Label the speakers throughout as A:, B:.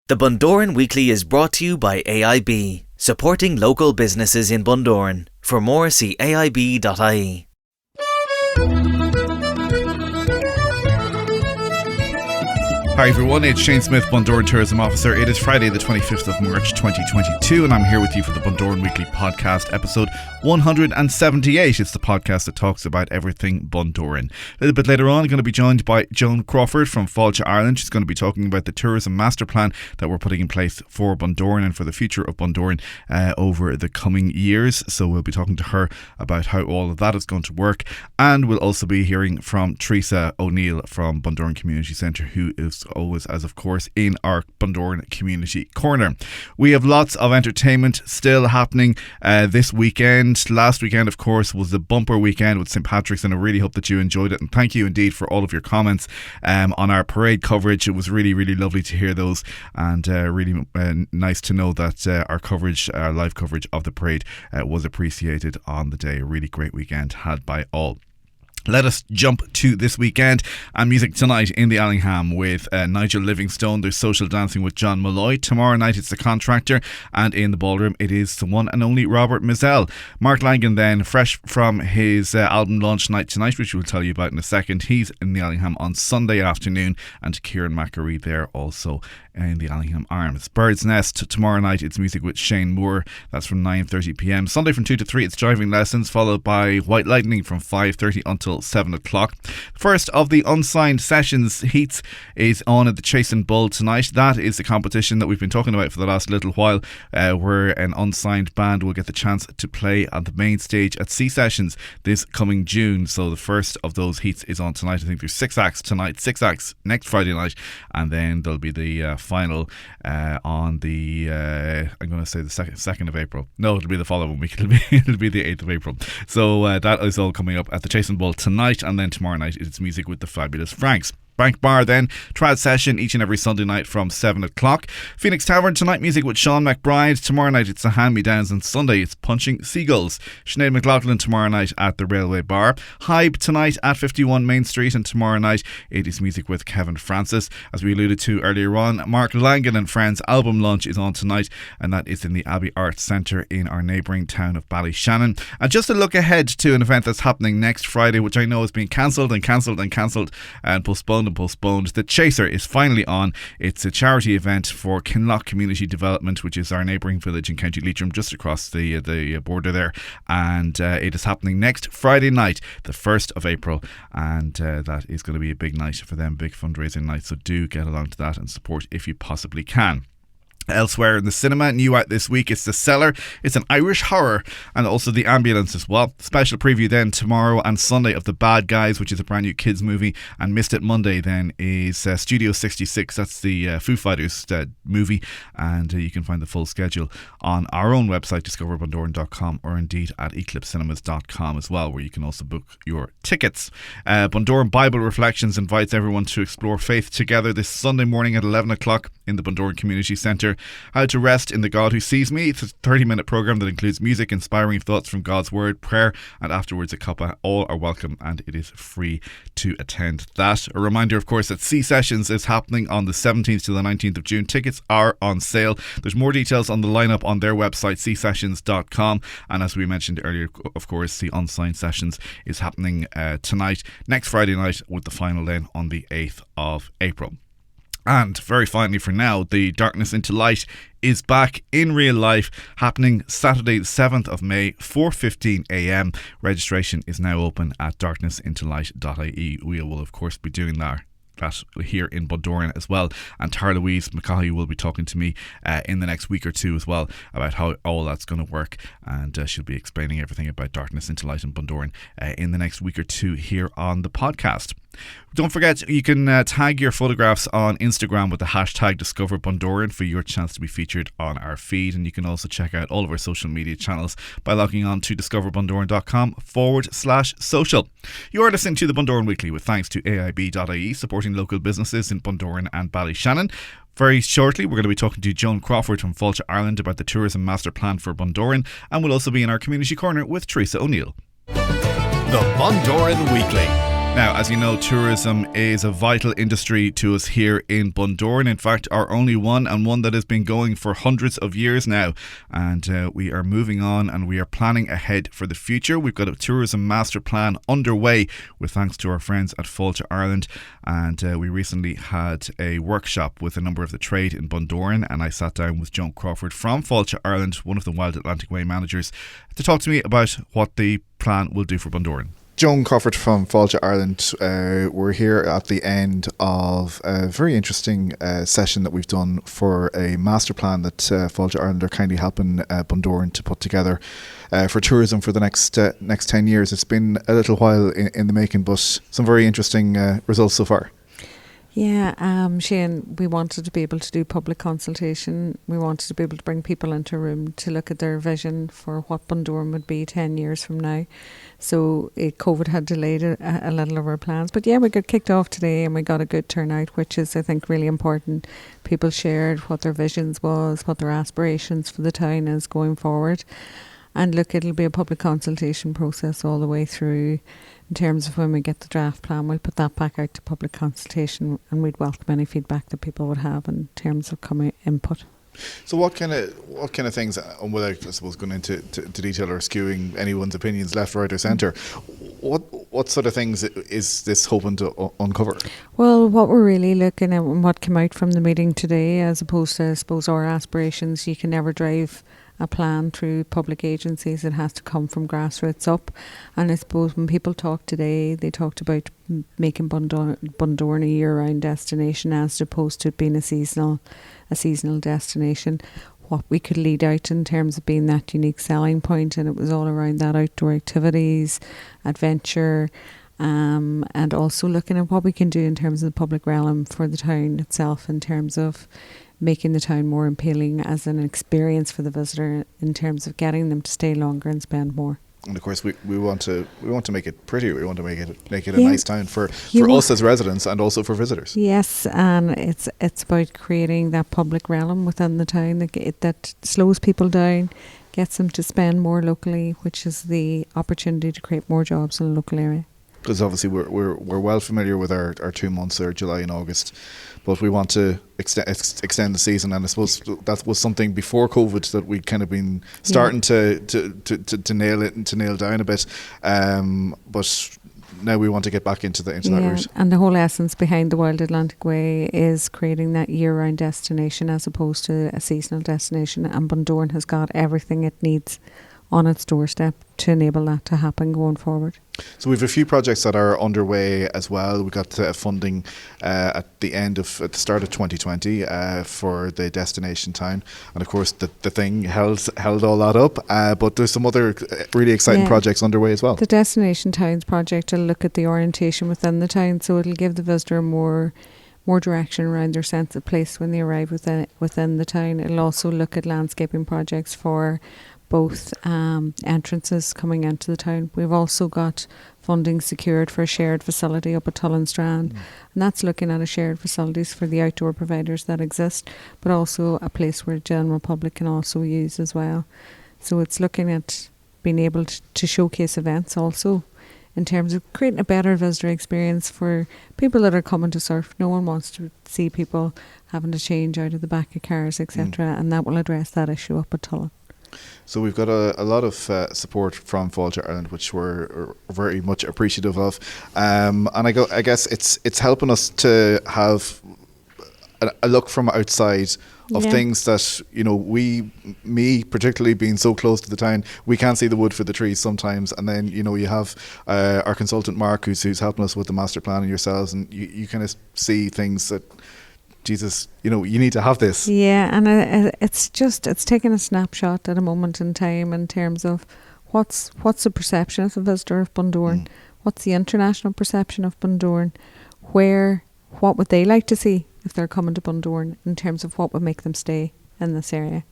A: The Bundoran Weekly is brought to you by AIB, supporting local businesses in Bundoran. For more, see aib.ie.
B: Hi everyone, it's Shane Smyth, Bundoran Tourism Officer. It is Friday the 25th of March 2022 and I'm here with you for the Bundoran Weekly podcast, episode 178. It's the podcast that talks about everything Bundoran. A little bit later on, I'm going to be joined by Joan Crawford from Failte, Ireland. She's going to be talking about the tourism masterplan that we're putting in place for Bundoran and for the future of Bundoran over the coming years. So we'll be talking to her about how all of that is going to work, and we'll also be hearing from Teresa O'Neill from Bundoran Community Centre, who is always, as of course, in our Bundoran Community Corner. We have lots of entertainment still happening this weekend. Last weekend, of course, was the bumper weekend with St. Patrick's, and I really hope that you enjoyed it, and thank you indeed for all of your comments on our parade coverage. It was really, really lovely to hear those, and really nice to know that our coverage, our live coverage of the parade was appreciated on the day. A really great weekend had by all. Let us jump to this weekend and music tonight in the Allingham with Nigel Livingstone. There's social dancing with John Malloy. Tomorrow night it's The Contractor, and in the ballroom it is the one and only Robert Mizell. Mark Langan then, fresh from his album launch night tonight, which we'll tell you about in a second. He's in the Allingham on Sunday afternoon, and Kieran Mackery there also in the Allingham Arms. Bird's Nest tomorrow night, it's music with Shane Moore. That's from 9:30pm. Sunday from 2 to 3 it's driving lessons, followed by White Lightning from 5:30 until 7 o'clock. First of the unsigned sessions heats is on at the Chase and Bull tonight. That is the competition that we've been talking about for the last little while, where an unsigned band will get the chance to play on the main stage at C Sessions this coming June. So the first of those heats is on tonight. I think there's 6 acts tonight, 6 acts next Friday night, and then there'll be the final on the I'm going to say the 2nd of April. No, it'll be the following week. It'll be the 8th of April. So that is all coming up at the Chase and Bull tonight, and then tomorrow night it's music with the Fabulous Franks. Bank Bar then, trad session each and every Sunday night from 7 o'clock. Phoenix Tavern tonight, music with Sean McBride. Tomorrow night it's the Hand-Me-Downs, and Sunday it's Punching Seagulls. Sinead McLaughlin tomorrow night at the Railway Bar. Hybe tonight at 51 Main Street, and tomorrow night it is music with Kevin Francis. As we alluded to earlier on, Mark Langan and Friends album launch is on tonight, and that is in the Abbey Arts Centre in our neighbouring town of Ballyshannon. And just a look ahead to an event that's happening next Friday, which I know has been cancelled and postponed. The Chaser is finally on. It's a charity event for Kinloch Community Development, which is our neighbouring village in County Leitrim, just across the border there, and it is happening next Friday night, the 1st of April, and that is going to be a big night for them, big fundraising night, so do get along to that and support if you possibly can. Elsewhere in the cinema, new out this week, it's The Cellar. It's an Irish horror, and also The Ambulance as well. Special preview then tomorrow and Sunday of The Bad Guys, which is a brand new kids movie, and Missed It Monday then is Studio 66. That's the Foo Fighters movie, and you can find the full schedule on our own website, discoverbundoran.com, or indeed at eclipsecinemas.com as well, where you can also book your tickets. Bundoran Bible Reflections invites everyone to explore faith together this Sunday morning at 11 o'clock in the Bundoran Community Centre. How to Rest in the God Who Sees Me. It's a 30-minute programme that includes music, inspiring thoughts from God's Word, prayer, and afterwards a cuppa. All are welcome, and it is free to attend that. A reminder, of course, that C Sessions is happening on the 17th to the 19th of June. Tickets are on sale. There's more details on the lineup on their website, csessions.com. And as we mentioned earlier, of course, the unsigned sessions is happening tonight, next Friday night, with the final then on the 8th of April. And very finally for now, the Darkness into Light is back in real life, happening Saturday the 7th of May, 4:15am. Registration is now open at darknessintolight.ie. We will of course be doing that here in Bundoran as well, and Tara Louise McCaughey will be talking to me in the next week or two as well about how all that's going to work, and she'll be explaining everything about Darkness into Light in Bundoran in the next week or two here on the podcast. Don't forget, you can tag your photographs on Instagram with the hashtag #DiscoverBundoran for your chance to be featured on our feed. And you can also check out all of our social media channels by logging on to discoverbundoran.com/social. You are listening to the Bundoran Weekly with thanks to AIB.ie, supporting local businesses in Bundoran and Ballyshannon. Very shortly, we're going to be talking to Joan Crawford from Failte, Ireland, about the tourism master plan for Bundoran, and we'll also be in our community corner with Teresa O'Neill.
C: The Bundoran Weekly
B: Now, as you know, tourism is a vital industry to us here in Bundoran. In fact, our only one, and one that has been going for hundreds of years now. And we are moving on, and we are planning ahead for the future. We've got a tourism master plan underway with thanks to our friends at Failte Ireland. And we recently had a workshop with a number of the trade in Bundoran, and I sat down with Joan Crawford from Failte Ireland, one of the Wild Atlantic Way managers, to talk to me about what the plan will do for Bundoran.
C: Joan Crawford from Failte Ireland. We're here at the end of a very interesting session that we've done for a master plan that Failte Ireland are kindly helping Bundoran to put together for tourism for the next 10 years. It's been a little while in the making, but some very interesting results so far.
D: Yeah, Shane, we wanted to be able to do public consultation. We wanted to be able to bring people into a room to look at their vision for what Bundoran would be 10 years from now. So COVID had delayed a little of our plans. But yeah, we got kicked off today and we got a good turnout, which is, I think, really important. People shared what their visions was, what their aspirations for the town is going forward. And look, it'll be a public consultation process all the way through. In terms of when we get the draft plan, we'll put that back out to public consultation, and we'd welcome any feedback that people would have in terms of coming input.
C: So what kind of things, without I suppose going into detail or skewing anyone's opinions left, right or centre, what sort of things is this hoping to uncover?
D: Well, what we're really looking at and what came out from the meeting today, as opposed to, I suppose, our aspirations, you can never drive a plan through public agencies. It has to come from grassroots up. And I suppose when people talked today, they talked about making Bundoran a year-round destination as opposed to it being a seasonal destination. What we could lead out in terms of being that unique selling point, and it was all around that outdoor activities, adventure, and also looking at what we can do in terms of the public realm for the town itself, in terms of making the town more appealing as an experience for the visitor, in terms of getting them to stay longer and spend more.
C: And of course, we want to make it prettier. We want to make it a nice town for us as residents and also for visitors.
D: Yes, and it's about creating that public realm within the town that slows people down, gets them to spend more locally, which is the opportunity to create more jobs in the local area.
C: Because obviously we're well familiar with our 2 months there, July and August, but we want to extend the season, and I suppose that was something before COVID that we'd kind of been starting to nail down a bit, but now we want to get back into that route.
D: And the whole essence behind the Wild Atlantic Way is creating that year-round destination as opposed to a seasonal destination, and Bundoran has got everything it needs on its doorstep to enable that to happen going forward.
C: So we have a few projects that are underway as well. We got funding at the start of 2020 for the destination town, and of course the thing held all that up. But there's some other really exciting projects underway as well.
D: The destination towns project will look at the orientation within the town, so it'll give the visitor more direction around their sense of place when they arrive within the town. It'll also look at landscaping projects for both entrances coming into the town. We've also got funding secured for a shared facility up at Tullinstrand, and that's looking at a shared facilities for the outdoor providers that exist, but also a place where the general public can also use as well. So it's looking at being able to showcase events also in terms of creating a better visitor experience for people that are coming to surf. No one wants to see people having to change out of the back of cars, etc., and that will address that issue up at Tullen.
C: So we've got a lot of support from Failte Ireland, which we're very much appreciative of, and I guess it's helping us to have a look from outside of things that, you know, me particularly being so close to the town, we can't see the wood for the trees sometimes. And then, you know, you have our consultant Mark who's helping us with the master plan, and yourselves, and you kind of see things that, Jesus, you know, you need to have this.
D: Yeah, and it's taking a snapshot at a moment in time in terms of what's the perception of the visitor of Bundoran, what's the international perception of Bundoran, what would they like to see if they're coming to Bundoran in terms of what would make them stay in this area.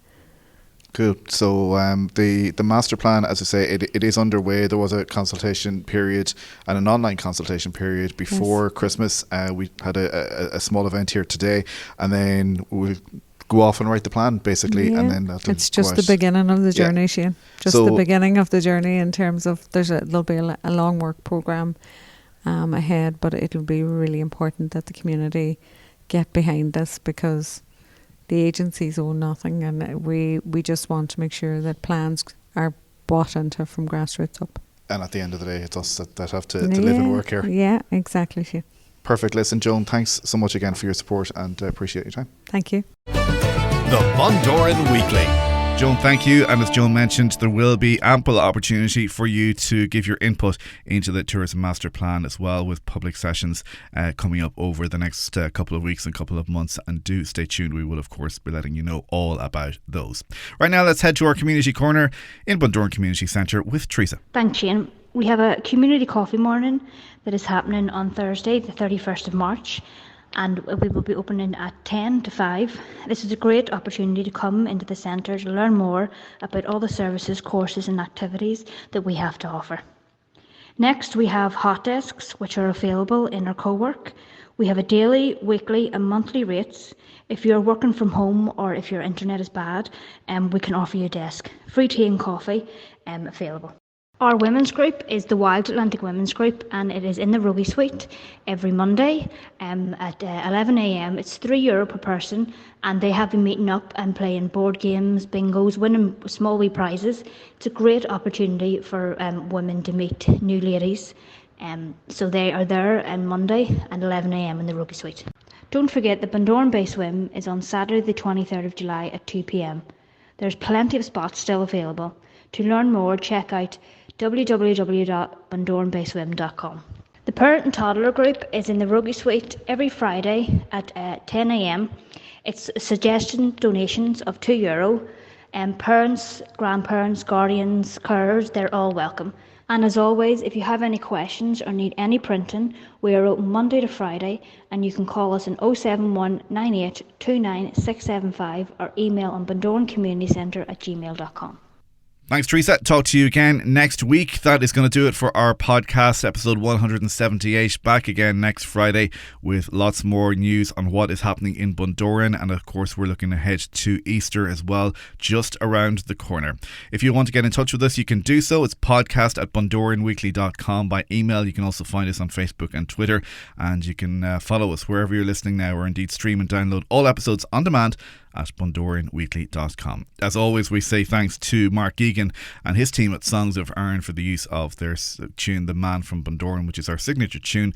C: Cool. So the master plan, as I say, it is underway. There was a consultation period and an online consultation period before Christmas. We had a small event here today, and then we'll go off and write the plan basically, and then
D: it's just the beginning of the journey, Shane. Just the beginning of the journey in terms of there'll be a long work programme ahead, but it'll be really important that the community get behind this, because the agencies own nothing, and we just want to make sure that plans are bought into from grassroots up.
C: And at the end of the day, it's us that have to live and work here.
D: Yeah, exactly. Yeah.
C: Perfect. Listen, Joan, thanks so much again for your support, and appreciate your time.
D: Thank you.
E: The Bundoran Weekly.
B: Joan, thank you. And as Joan mentioned, there will be ample opportunity for you to give your input into the tourism master plan as well, with public sessions coming up over the next couple of weeks and couple of months. And do stay tuned. We will, of course, be letting you know all about those. Right now, let's head to our community corner in Bundoran Community Centre with Teresa.
F: Thanks, Shane. We have a community coffee morning that is happening on Thursday, the 31st of March. And we will be opening at 10 to 5. This is a great opportunity to come into the centre to learn more about all the services, courses and activities that we have to offer. Next, we have hot desks, which are available in our co-work. We have a daily, weekly and monthly rates. If you're working from home or if your internet is bad, we can offer you a desk. Free tea and coffee available. Our women's group is the Wild Atlantic Women's Group, and it is in the Ruggie Suite every Monday at 11 a.m. It's €3 per person, and they have been meeting up and playing board games, bingos, winning small wee prizes. It's a great opportunity for women to meet new ladies. So they are there on Monday at 11 a.m. in the Ruggie Suite. Don't forget the Bundoran Bay Swim is on Saturday the 23rd of July at 2 p.m. There's plenty of spots still available. To learn more, check out www.bundoranbayswim.com. The parent and toddler group is in the Ruggie Suite every Friday at 10 a.m. It's suggestion donations of €2. Parents, grandparents, guardians, carers, they're all welcome. And as always, if you have any questions or need any printing, we are open Monday to Friday, and you can call us on 071 98 29 675 or email on bundorancommunitycentre@gmail.com.
B: Thanks, Teresa. Talk to you again next week. That is going to do it for our podcast, episode 178. Back again next Friday with lots more news on what is happening in Bundoran. And of course, we're looking ahead to Easter as well, just around the corner. If you want to get in touch with us, you can do so. It's podcast@bundoranweekly.com. By email, you can also find us on Facebook and Twitter. And you can follow us wherever you're listening now, or indeed stream and download all episodes on demand at bundoranweekly.com. As always, we say thanks to Mark Egan and his team at Songs of Arran for the use of their tune, The Man from Bundoran, which is our signature tune,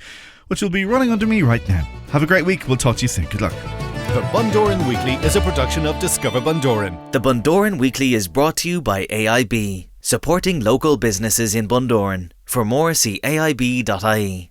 B: which will be running under me right now. Have a great week. We'll talk to you soon. Good luck.
E: The Bundoran Weekly is a production of Discover Bundoran.
A: The Bundoran Weekly is brought to you by AIB, supporting local businesses in Bundoran. For more, see aib.ie.